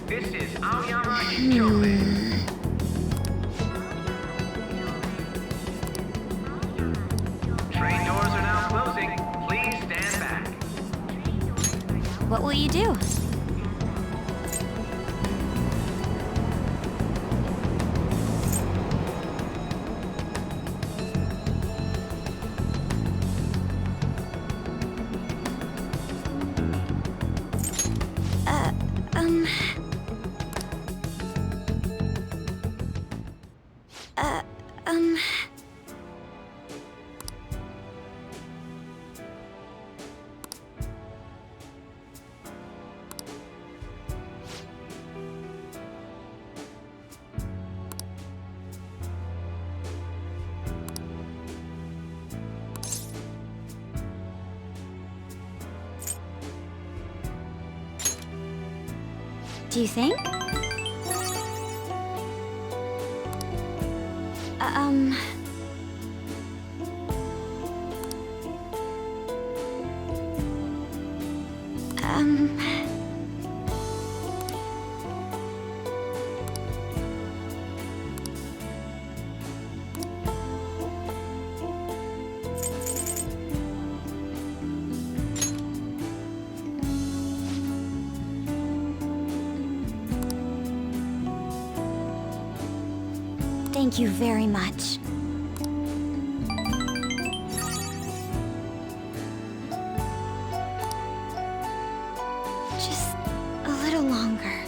This is Aoyama Inchome. Train doors are now closing. Please stand back. What will you do? Uh, um... Uh, um... Do you think? Um... Um... Thank you very much. Just a little longer.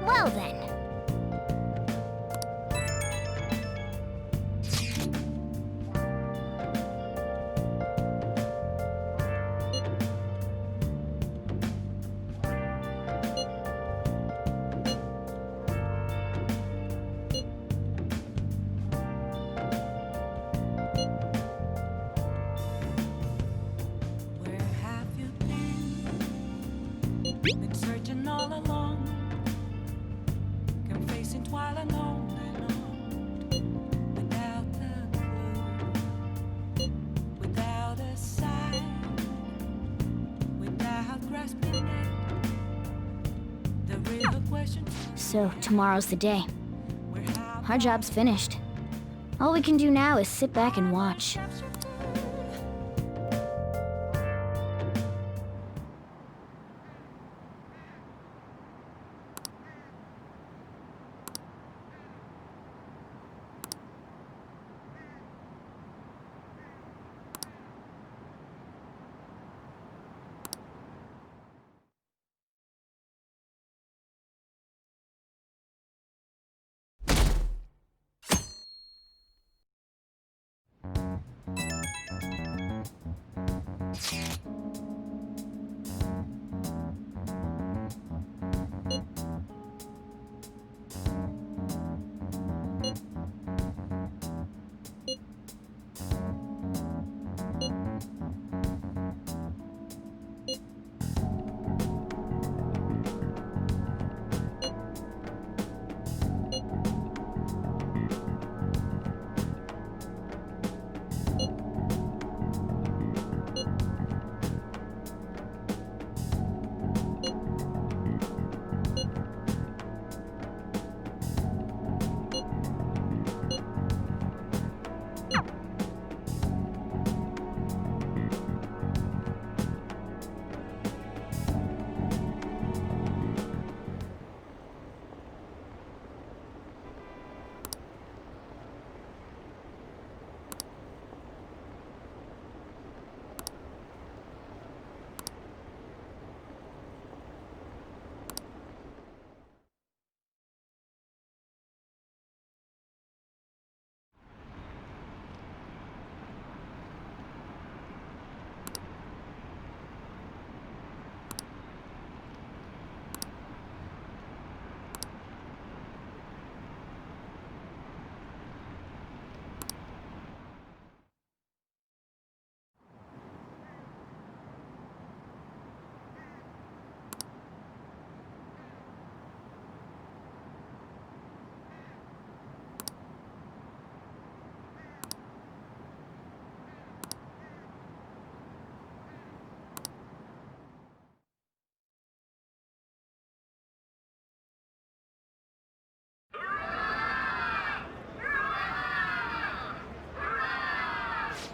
Well then. Where have you been searching all along, confessing while alone without a clue, without a sign, without grasping at the real question. So, tomorrow's the day. Where have Our job's finished. All we can do now is sit back and watch.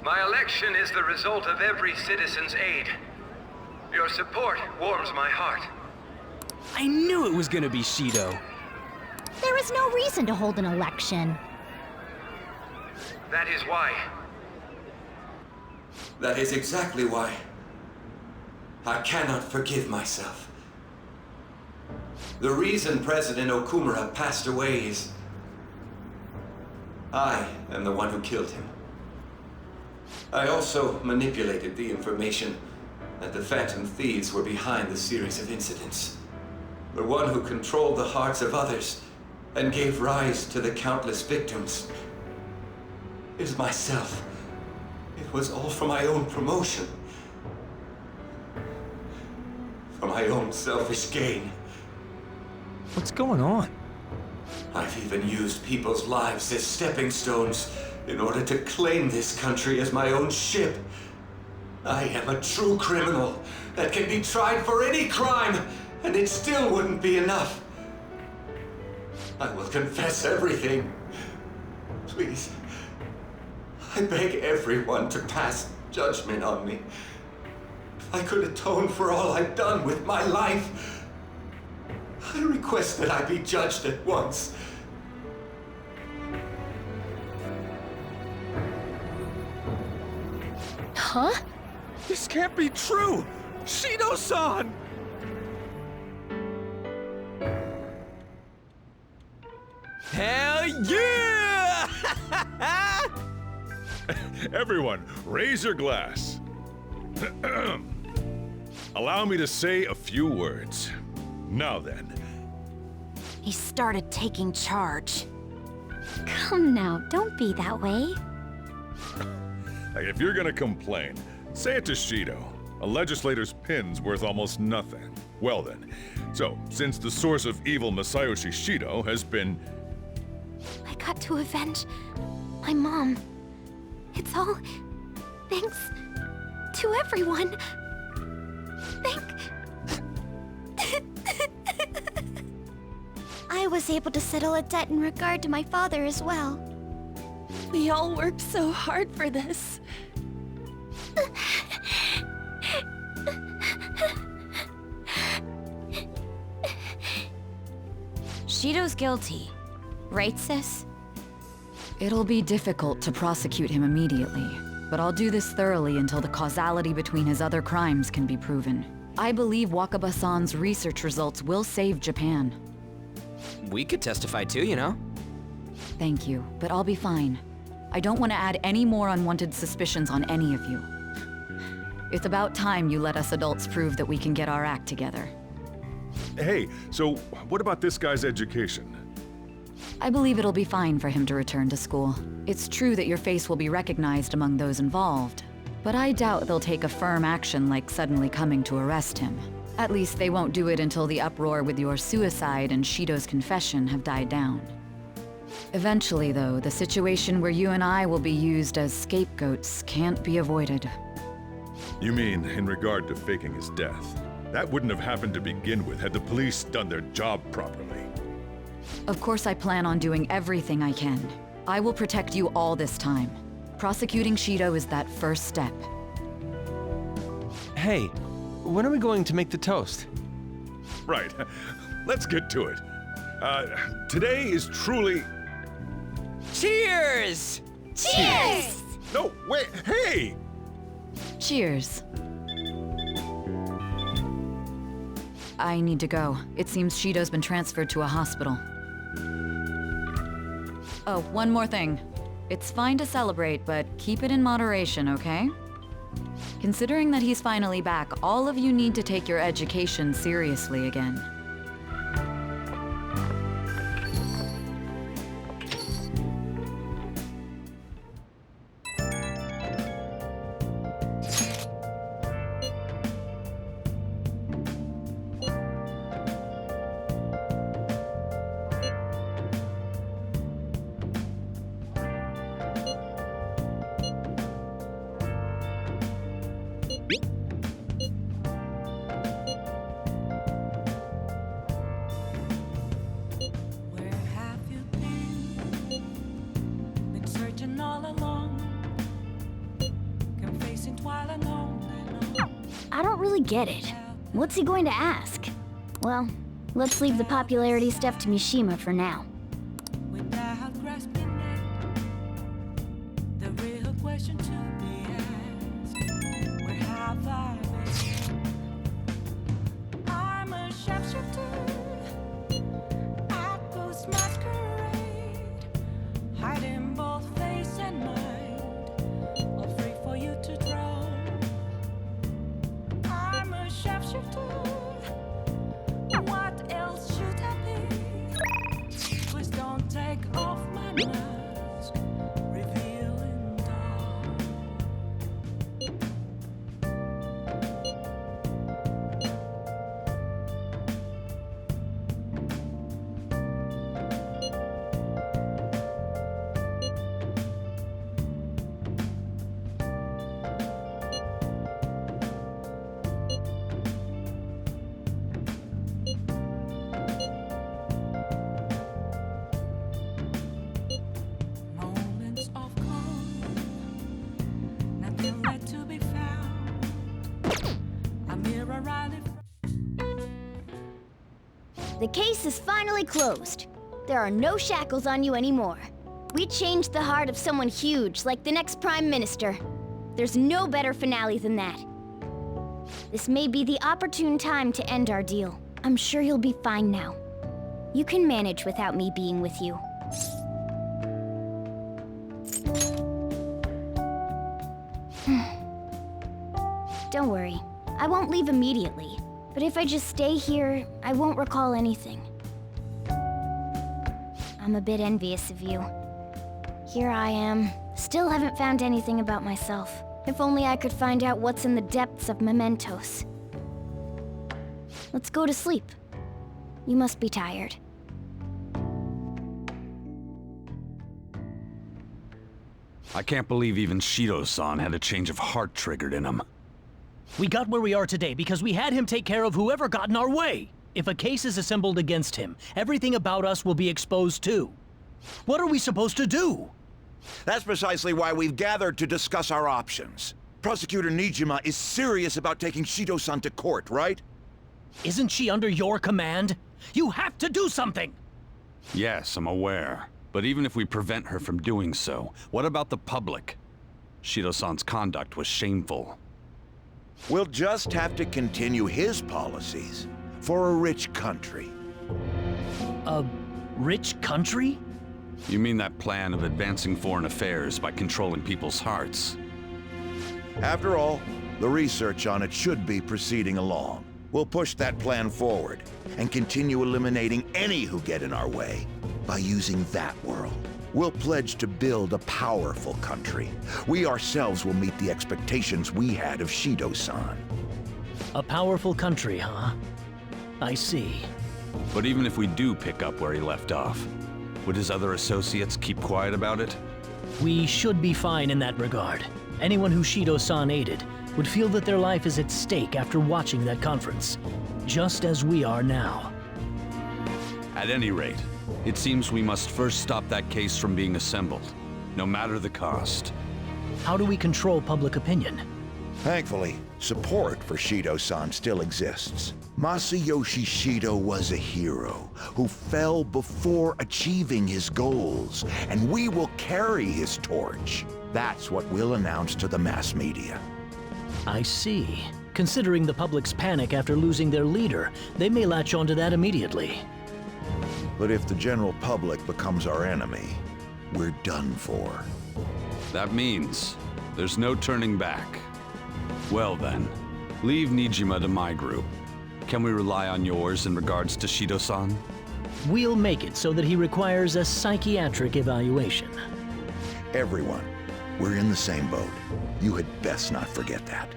My election is the result of every citizen's aid. Your support warms my heart. I knew it was gonna be Shido. There is no reason to hold an election. That is why. That is exactly why. I cannot forgive myself. The reason President Okumura passed away is... I am the one who killed him. I also manipulated the information that the Phantom Thieves were behind the series of incidents. The one who controlled the hearts of others and gave rise to the countless victims is myself. It was all for my own promotion. For my own selfish gain. What's going on? I've even used people's lives as stepping stones in order to claim this country as my own ship. I am a true criminal that can be tried for any crime, and it still wouldn't be enough. I will confess everything. Please. I beg everyone to pass judgment on me. If I could atone for all I've done with my life, I request that I be judged at once. Huh? This can't be true! Shido-san! Hell yeah! Everyone, raise your glass. Allow me to say a few words. Now then, He started taking charge. Come now, don't be that way. if you're gonna complain, say it to Shido. A legislator's pin's worth almost nothing. Well then, so since the source of evil Masayoshi Shido has been... I got to avenge my mom. It's all thanks to everyone. I was able to settle a debt in regard to my father as well. We all worked so hard for this. Shido's guilty, right, sis? It'll be difficult to prosecute him immediately, but I'll do this thoroughly until the causality between his other crimes can be proven. I believe Wakaba-san's research results will save Japan. We could testify too, you know? Thank you, but I'll be fine. I don't want to add any more unwanted suspicions on any of you. It's about time you let us adults prove that we can get our act together. Hey, so what about this guy's education? I believe it'll be fine for him to return to school. It's true that your face will be recognized among those involved, but I doubt they'll take a firm action like suddenly coming to arrest him. At least they won't do it until the uproar with your suicide and Shido's confession have died down. Eventually, though, the situation where you and I will be used as scapegoats can't be avoided. You mean in regard to faking his death? That wouldn't have happened to begin with had the police done their job properly. Of course I plan on doing everything I can. I will protect you all this time. Prosecuting Shido is that first step. Hey, when are we going to make the toast? Right, let's get to it. Today is truly... Cheers! Cheers! No, wait, hey! Cheers. I need to go. It seems Shido's been transferred to a hospital. Oh, one more thing. It's fine to celebrate, but keep it in moderation, okay? Considering that he's finally back, all of you need to take your education seriously again. I don't really get it. What's he going to ask? Well, let's leave the popularity stuff to Mishima for now. Without grasping it, the real question to be asked: where have I been? I'm a sharpshooter at Ghost Masquerade, hiding both face and mind, all free for you to draw. I'm a sharpshooter. What else should I be? Please don't take off my mask, revealing dawn. Moments of calm, nothing left to be found. A mirror rally. The case is finally closed. There are no shackles on you anymore. We changed the heart of someone huge, like the next Prime Minister. There's no better finale than that. This may be the opportune time to end our deal. I'm sure you'll be fine now. You can manage without me being with you. Don't worry, I won't leave immediately. But if I just stay here, I won't recall anything. I'm a bit envious of you. Here I am, still haven't found anything about myself. If only I could find out what's in the depths of mementos. Let's go to sleep. You must be tired. I can't believe even Shido-san had a change of heart triggered in him. We got where we are today because we had him take care of whoever got in our way. If a case is assembled against him, everything about us will be exposed too. What are we supposed to do? That's precisely why we've gathered to discuss our options. Prosecutor Nijima is serious about taking Shido-san to court, right? Isn't she under your command? You have to do something! Yes, I'm aware. But even if we prevent her from doing so, what about the public? Shido-san's conduct was shameful. We'll just have to continue his policies for a rich country. A rich country? You mean that plan of advancing foreign affairs by controlling people's hearts? After all, the research on it should be proceeding along. We'll push that plan forward and continue eliminating any who get in our way by using that world. We'll pledge to build a powerful country. We ourselves will meet the expectations we had of Shido-san. A powerful country, huh? I see. But even if we do pick up where he left off, would his other associates keep quiet about it? We should be fine in that regard. Anyone who Shido-san aided would feel that their life is at stake after watching that conference, just as we are now. At any rate, it seems we must first stop that case from being assembled, no matter the cost. How do we control public opinion? Thankfully, support for Shido-san still exists. Masayoshi Shido was a hero who fell before achieving his goals, and we will carry his torch. That's what we'll announce to the mass media. I see. Considering the public's panic after losing their leader, they may latch onto that immediately. But if the general public becomes our enemy, we're done for. That means there's no turning back. Well then, leave Nijima to my group. Can we rely on yours in regards to Shido-san? We'll make it so that he requires a psychiatric evaluation. Everyone, we're in the same boat. You had best not forget that.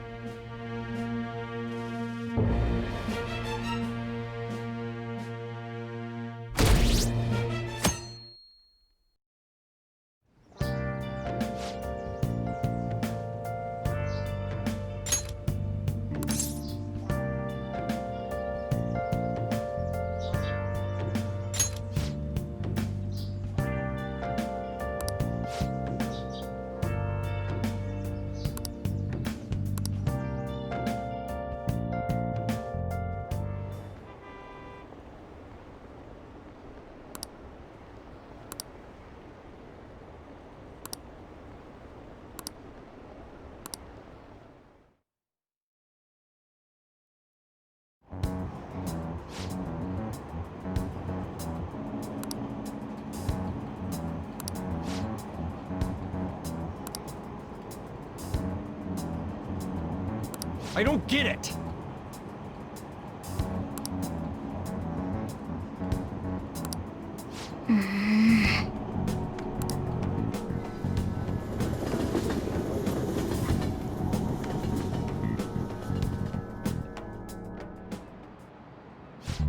I don't get it.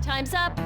Time's up.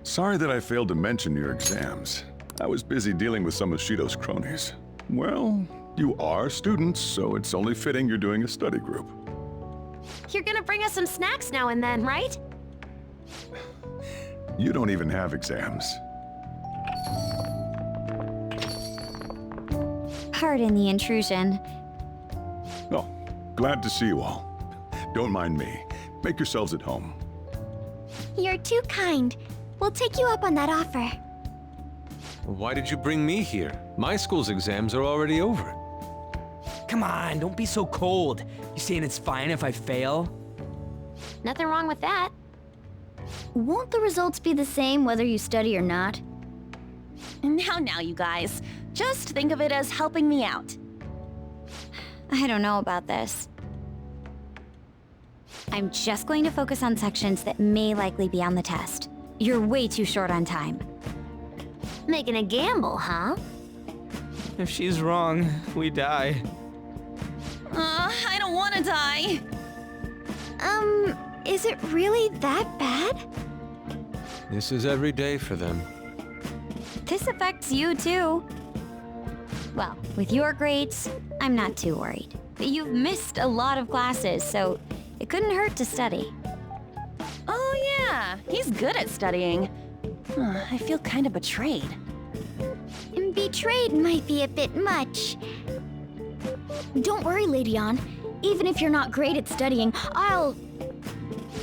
Sorry that I failed to mention your exams. I was busy dealing with some of Shido's cronies. Well, you are students, so it's only fitting you're doing a study group. You're gonna bring us some snacks now and then, right? You don't even have exams. Pardon the intrusion. Oh, glad to see you all. Don't mind me. Make yourselves at home. You're too kind. We'll take you up on that offer. Why did you bring me here? My school's exams are already over. Come on, don't be so cold. You saying it's fine if I fail? Nothing wrong with that. Won't the results be the same whether you study or not? Now, you guys. Just think of it as helping me out. I don't know about this. I'm just going to focus on sections that may likely be on the test. You're way too short on time. Making a gamble, huh? If she's wrong, we die. I don't want to die. Is it really that bad? This is every day for them. This affects you too. Well, with your grades, I'm not too worried. But you've missed a lot of classes, so it couldn't hurt to study. Oh yeah, he's good at studying. I feel kind of betrayed. Betrayed might be a bit much. Don't worry, Lady Ann. Even if you're not great at studying, I'll...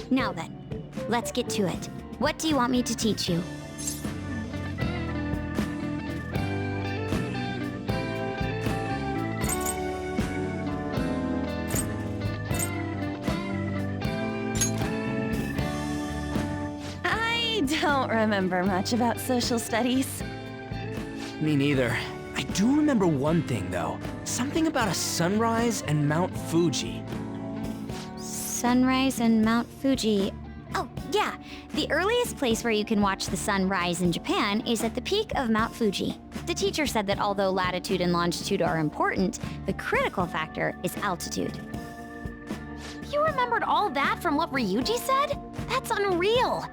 Now then, let's get to it. What do you want me to teach you? I don't remember much about social studies. Me neither. I do remember one thing, though. Something about a sunrise and Mount Fuji. Sunrise and Mount Fuji. Oh, yeah. The earliest place where you can watch the sun rise in Japan is at the peak of Mount Fuji. The teacher said that although latitude and longitude are important, the critical factor is altitude. You remembered all that from what Ryuji said? That's unreal.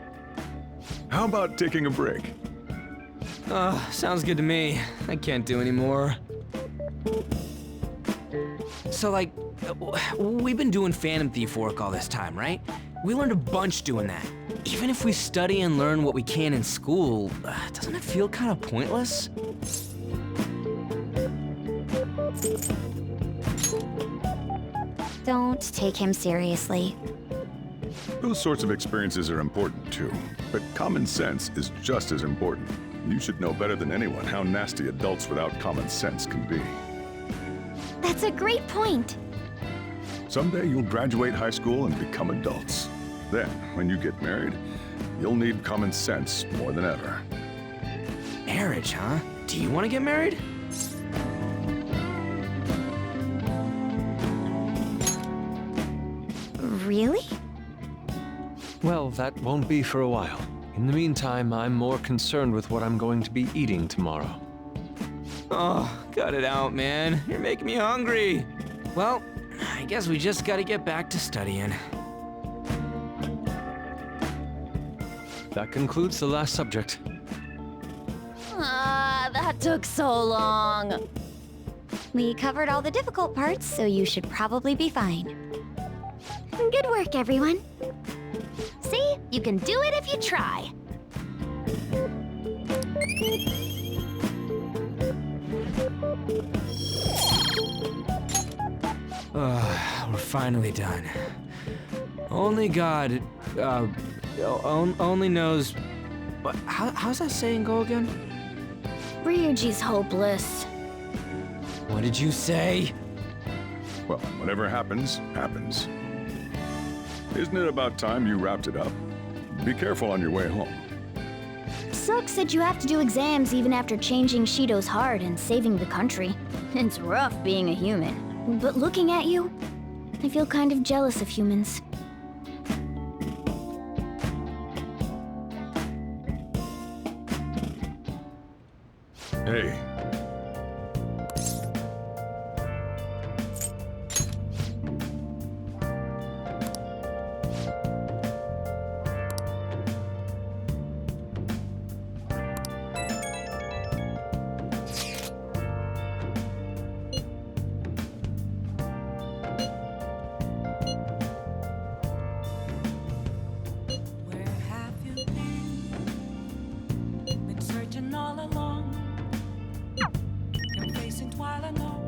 How about taking a break? Sounds good to me. I can't do any more. So, like, we've been doing Phantom Thief work all this time, right? We learned a bunch doing that. Even if we study and learn what we can in school, doesn't it feel kind of pointless? Don't take him seriously. Those sorts of experiences are important too, but common sense is just as important. You should know better than anyone how nasty adults without common sense can be. That's a great point. Someday you'll graduate high school and become adults. Then, when you get married, you'll need common sense more than ever. Marriage, huh? Do you want to get married? Really? Well, that won't be for a while. In the meantime, I'm more concerned with what I'm going to be eating tomorrow. Oh, cut it out, man. You're making me hungry. Well, I guess we just gotta get back to studying. That concludes the last subject. That took so long. We covered all the difficult parts, so you should probably be fine. Good work, everyone. See? You can do it if you try. We're finally done. Only God, only knows... But how's that saying go again? Ryuji's hopeless. What did you say? Well, whatever happens, happens. Isn't it about time you wrapped it up? Be careful on your way home. Sucks that you have to do exams even after changing Shido's heart and saving the country. It's rough being a human. But looking at you, I feel kind of jealous of humans. Hey. Where have you been? Been searching all along. You're facing twilight now.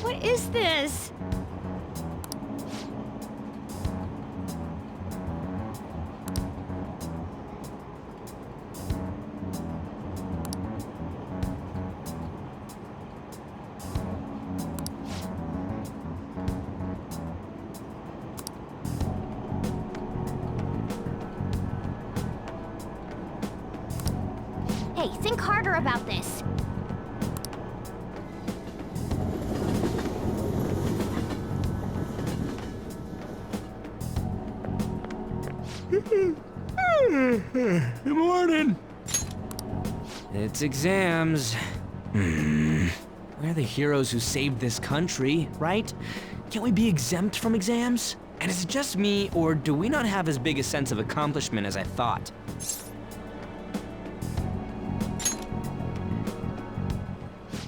What is this? Hey, think harder about this. Good morning. It's exams. We're the heroes who saved this country, right? Can't we be exempt from exams? And is it just me, or do we not have as big a sense of accomplishment as I thought?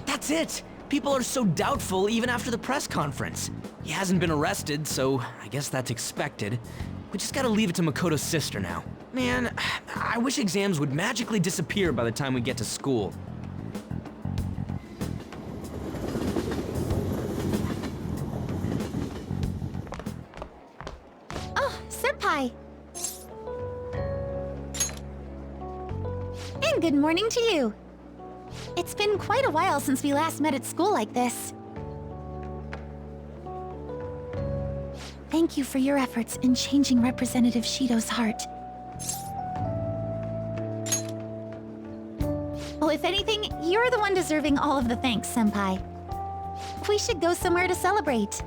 That's it! People are so doubtful even after the press conference. He hasn't been arrested, so I guess that's expected. We just gotta leave it to Makoto's sister now. Man, I wish exams would magically disappear by the time we get to school. Oh, Senpai! And good morning to you. It's been quite a while since we last met at school like this. Thank you for your efforts in changing Representative Shido's heart. Well, if anything, you're the one deserving all of the thanks, Senpai. We should go somewhere to celebrate.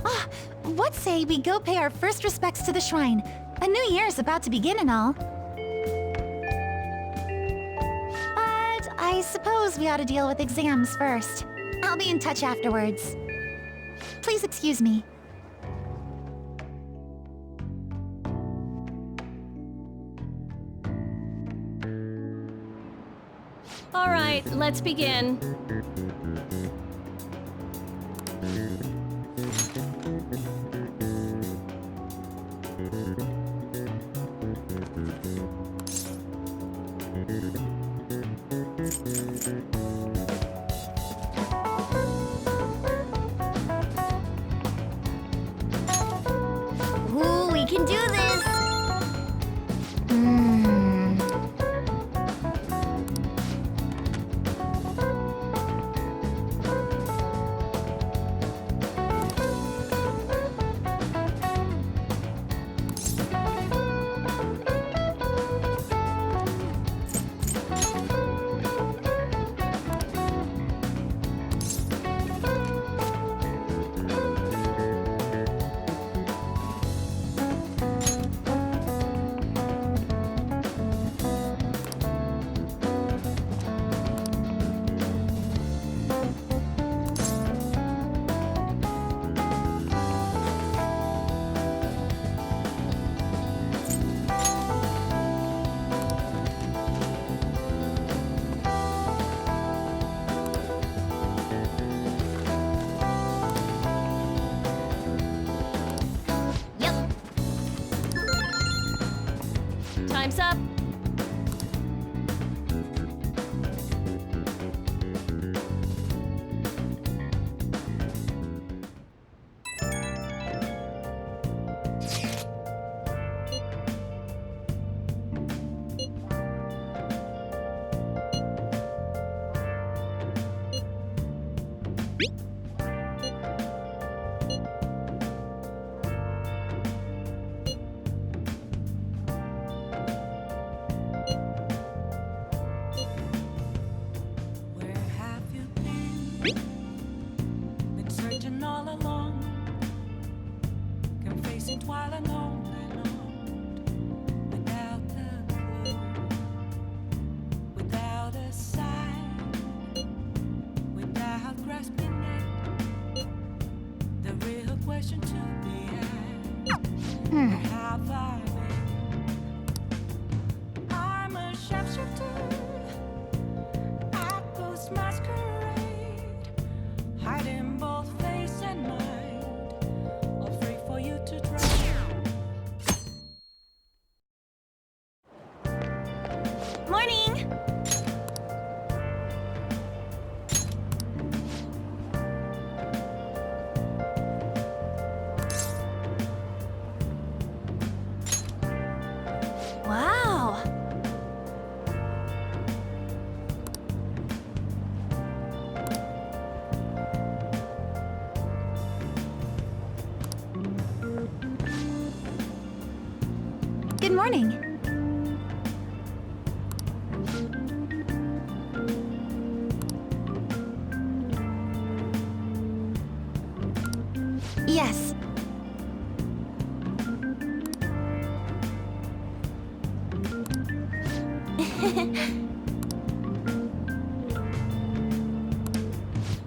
Ah, what say we go pay our first respects to the shrine? A new year is about to begin and all. But I suppose we ought to deal with exams first. I'll be in touch afterwards. Please excuse me. All right, let's begin. Ooh, we can do this! Where have you been? Been searching all along, confessing while alone without a clue, without a sign, without grasping it. The real question to be asked: where have I been? I'm a sharpshooter. I post masquerade, hiding both face and mind, afraid for you to try. Morning! Wow! Good morning. Yes.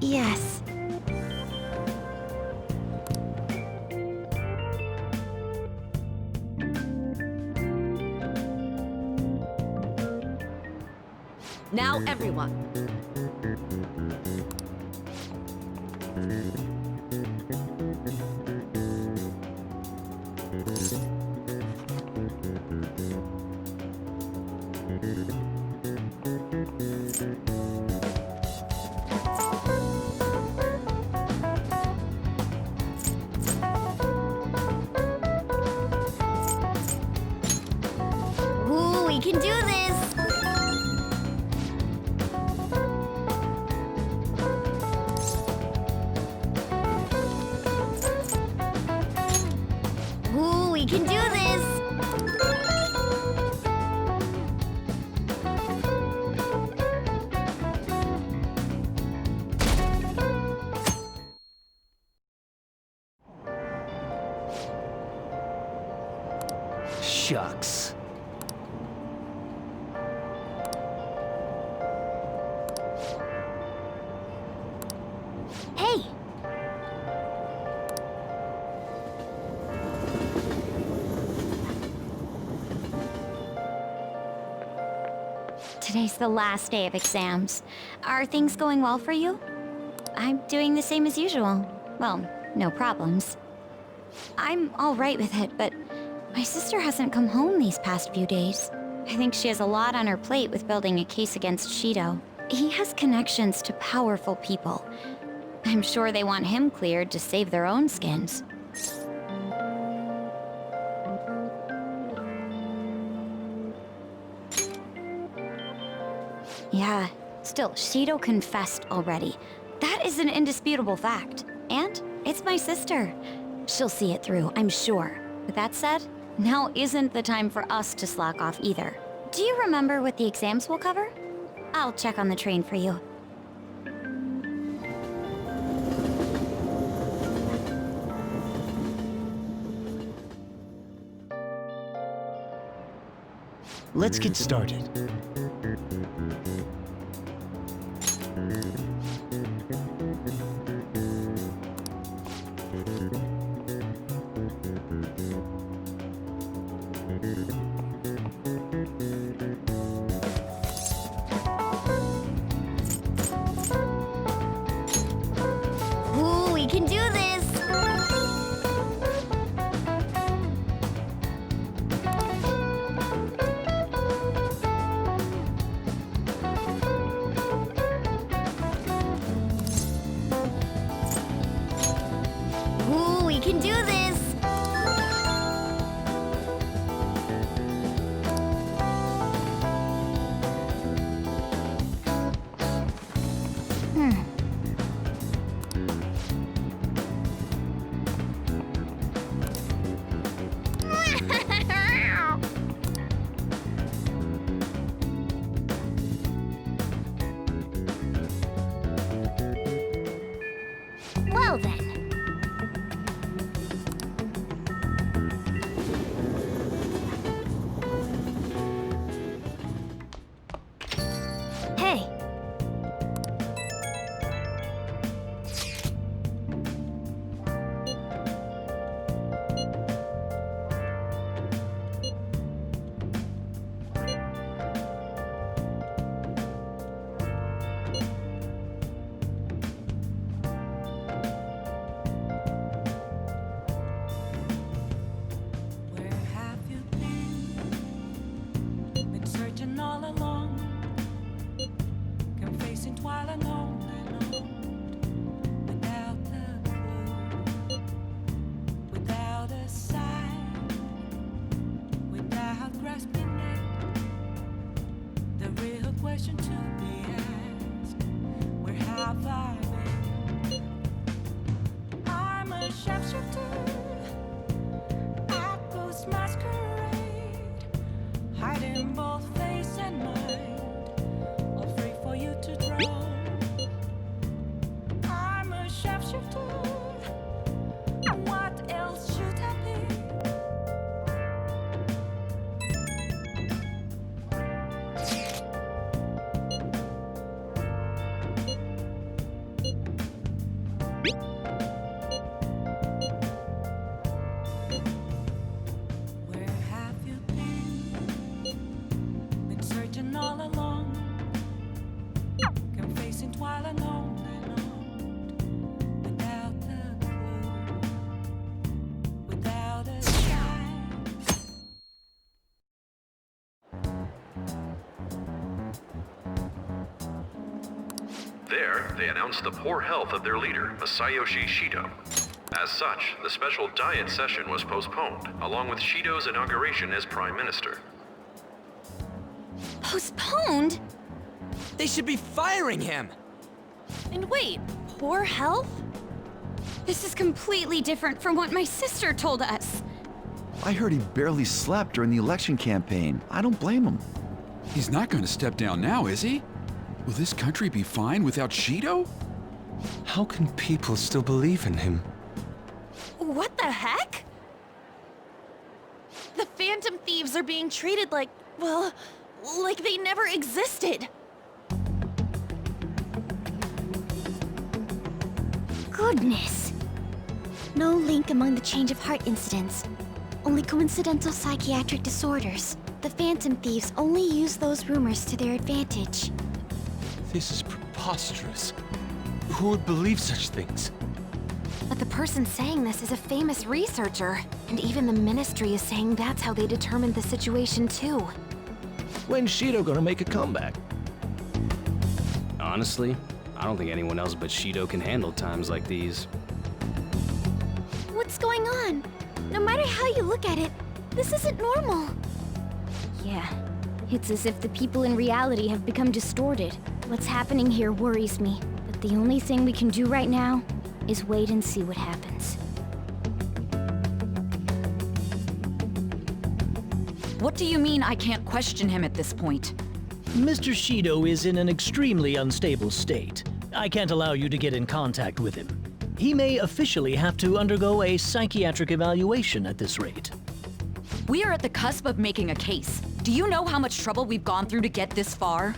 Yes. Now, everyone. Ooh, we can do this! Ooh, we can do this! Shucks. Hey! Today's the last day of exams. Are things going well for you? I'm doing the same as usual. Well, no problems. I'm all right with it, but my sister hasn't come home these past few days. I think she has a lot on her plate with building a case against Shido. He has connections to powerful people. I'm sure they want him cleared to save their own skins. Yeah, still, Shido confessed already. That is an indisputable fact. And it's my sister. She'll see it through, I'm sure. With that said, now isn't the time for us to slack off either. Do you remember what the exams will cover? I'll check on the train for you. Let's get started. Ooh, we can do this! Ooh, we can do this! Well then. Hey. Where have you been? Been searching all along, confessing while alone and on, without a clue, without a sign, without grasping it. The real question to be asked: where have I been? I'm a sharpshooter. I post masquerade, hiding both face and mind, all free for you to draw. I'm a sharpshooter. What else should I be? Where have you been? Been searching all along, confessing while alone and on, without a clue, without a sign. There, they announced the poor health of their leader, Masayoshi Shido. As such, the special diet session was postponed, along with Shido's inauguration as Prime Minister. Postponed? They should be firing him! And wait, poor health? This is completely different from what my sister told us. I heard he barely slept during the election campaign. I don't blame him. He's not going to step down now, is he? Will this country be fine without Shido? How can people still believe in him? What the heck? The Phantom Thieves are being treated like, well, like they never existed. Goodness. No link among the change of heart incidents. Only coincidental psychiatric disorders. The Phantom Thieves only use those rumors to their advantage. This is preposterous. Who would believe such things? But the person saying this is a famous researcher, and even the Ministry is saying that's how they determined the situation too. When's Shido gonna make a comeback? Honestly, I don't think anyone else but Shido can handle times like these. What's going on? No matter how you look at it, this isn't normal. Yeah, it's as if the people in reality have become distorted. What's happening here worries me, but the only thing we can do right now is wait and see what happens. What do you mean I can't question him at this point? Mr. Shido is in an extremely unstable state. I can't allow you to get in contact with him. He may officially have to undergo a psychiatric evaluation at this rate. We are at the cusp of making a case. Do you know how much trouble we've gone through to get this far?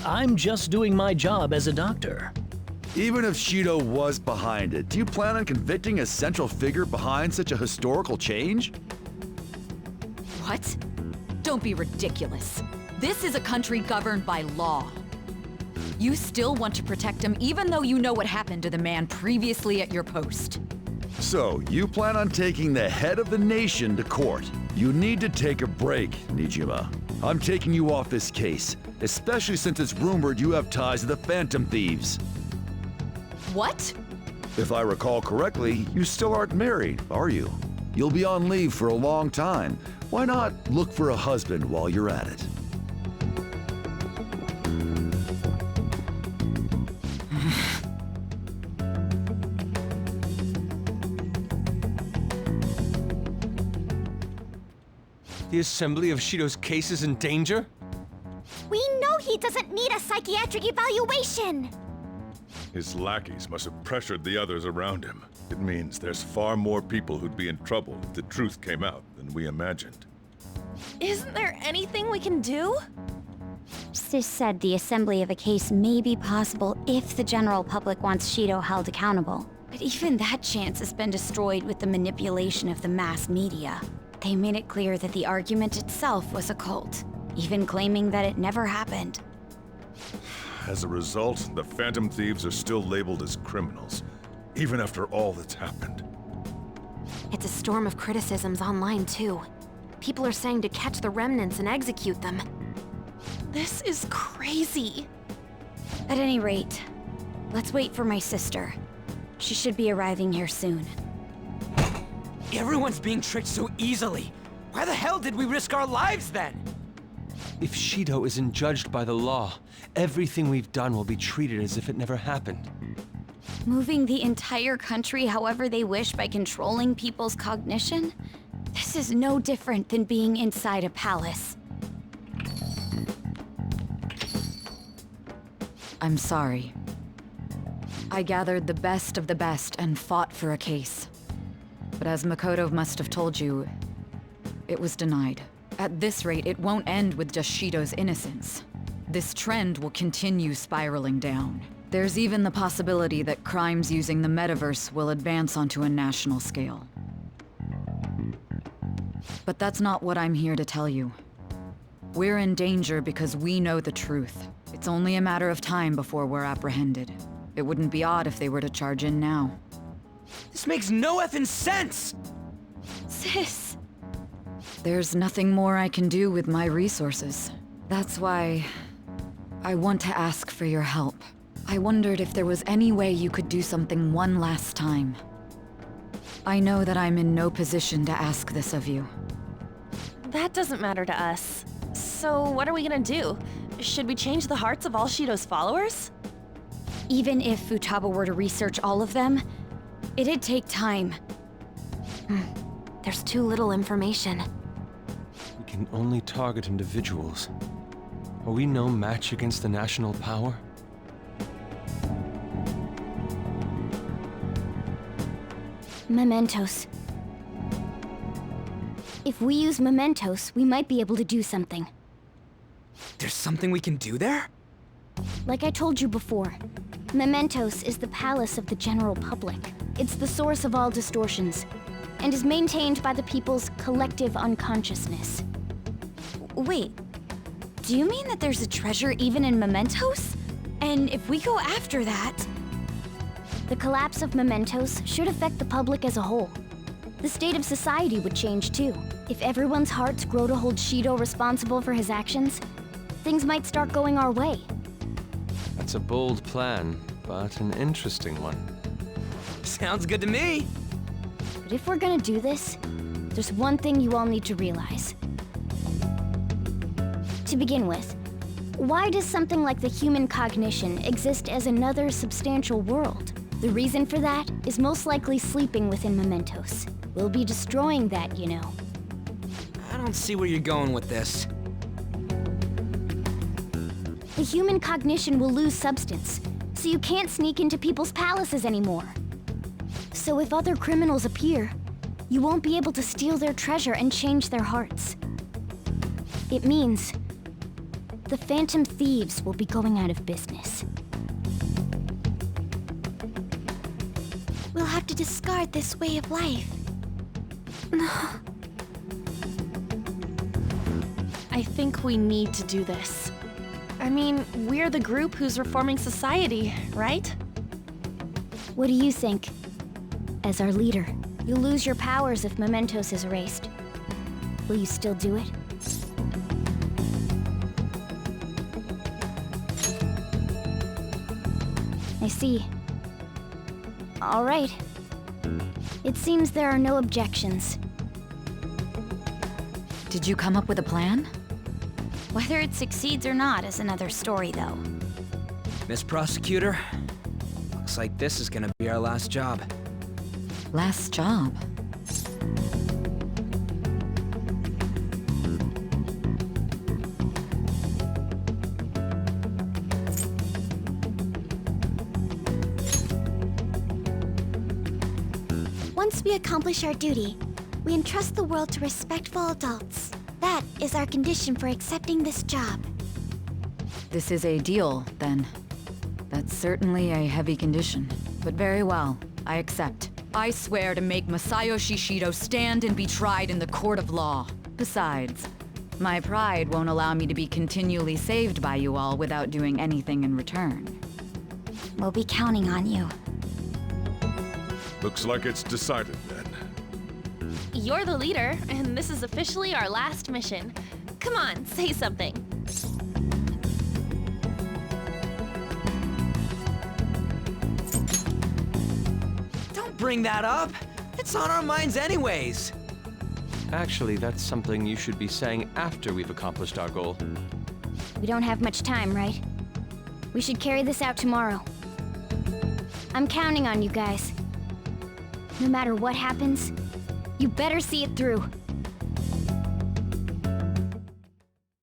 I'm just doing my job as a doctor. Even if Shido was behind it, do you plan on convicting a central figure behind such a historical change? What? Don't be ridiculous. This is a country governed by law. You still want to protect him even though you know what happened to the man previously at your post. So, you plan on taking the head of the nation to court. You need to take a break, Nijima. I'm taking you off this case, especially since it's rumored you have ties to the Phantom Thieves. What? If I recall correctly, you still aren't married, are you? You'll be on leave for a long time. Why not look for a husband while you're at it? The assembly of Shido's case is in danger? We know he doesn't need a psychiatric evaluation! His lackeys must have pressured the others around him. It means there's far more people who'd be in trouble if the truth came out than we imagined. Isn't there anything we can do? Sis said the assembly of a case may be possible if the general public wants Shido held accountable. But even that chance has been destroyed with the manipulation of the mass media. They made it clear that the argument itself was a cult, even claiming that it never happened. As a result, the Phantom Thieves are still labeled as criminals, even after all that's happened. It's a storm of criticisms online, too. People are saying to catch the remnants and execute them. This is crazy. At any rate, let's wait for my sister. She should be arriving here soon. Everyone's being tricked so easily. Why the hell did we risk our lives then? If Shido isn't judged by the law, everything we've done will be treated as if it never happened. Moving the entire country however they wish by controlling people's cognition? This is no different than being inside a palace. I'm sorry. I gathered the best of the best and fought for a case. But as Makoto must have told you, it was denied. At this rate, it won't end with just Shido's innocence. This trend will continue spiraling down. There's even the possibility that crimes using the metaverse will advance onto a national scale. But that's not what I'm here to tell you. We're in danger because we know the truth. It's only a matter of time before we're apprehended. It wouldn't be odd if they were to charge in now. This makes no effing sense! Sis! There's nothing more I can do with my resources. That's why I want to ask for your help. I wondered if there was any way you could do something one last time. I know that I'm in no position to ask this of you. That doesn't matter to us. So what are we gonna do? Should we change the hearts of all Shido's followers? Even if Futaba were to research all of them, it'd take time. There's too little information. We can only target individuals. Are we no match against the national power? Mementos. If we use mementos, we might be able to do something. There's something we can do there? Like I told you before, mementos is the palace of the general public. It's the source of all distortions, and is maintained by the people's collective unconsciousness. Wait, do you mean that there's a treasure even in mementos? And if we go after that... The collapse of mementos should affect the public as a whole. The state of society would change too. If everyone's hearts grow to hold Shido responsible for his actions, things might start going our way. That's a bold plan, but an interesting one. Sounds good to me. But if we're gonna do this, there's one thing you all need to realize. To begin with, why does something like the human cognition exist as another substantial world? The reason for that is most likely sleeping within mementos. We'll be destroying that, you know. I don't see where you're going with this. The human cognition will lose substance, so you can't sneak into people's palaces anymore. So if other criminals appear, you won't be able to steal their treasure and change their hearts. It means the Phantom Thieves will be going out of business. We'll have to discard this way of life. I think we need to do this. I mean, we're the group who's reforming society, right? What do you think? As our leader, you'll lose your powers if mementos is erased. Will you still do it? I see. All right. It seems there are no objections. Did you come up with a plan? Whether it succeeds or not is another story, though. Miss Prosecutor, looks like this is gonna be our last job. Last job? Once we accomplish our duty, we entrust the world to respectful adults. That is our condition for accepting this job. This is a deal, then. That's certainly a heavy condition. But very well, I accept. I swear to make Masayoshi Shido stand and be tried in the court of law. Besides, my pride won't allow me to be continually saved by you all without doing anything in return. We'll be counting on you. Looks like it's decided then. You're the leader, and this is officially our last mission. Come on, say something. Don't bring that up. It's on our minds anyways. Actually, that's something you should be saying after we've accomplished our goal. We don't have much time, right? We should carry this out tomorrow. I'm counting on you guys. No matter what happens, you better see it through.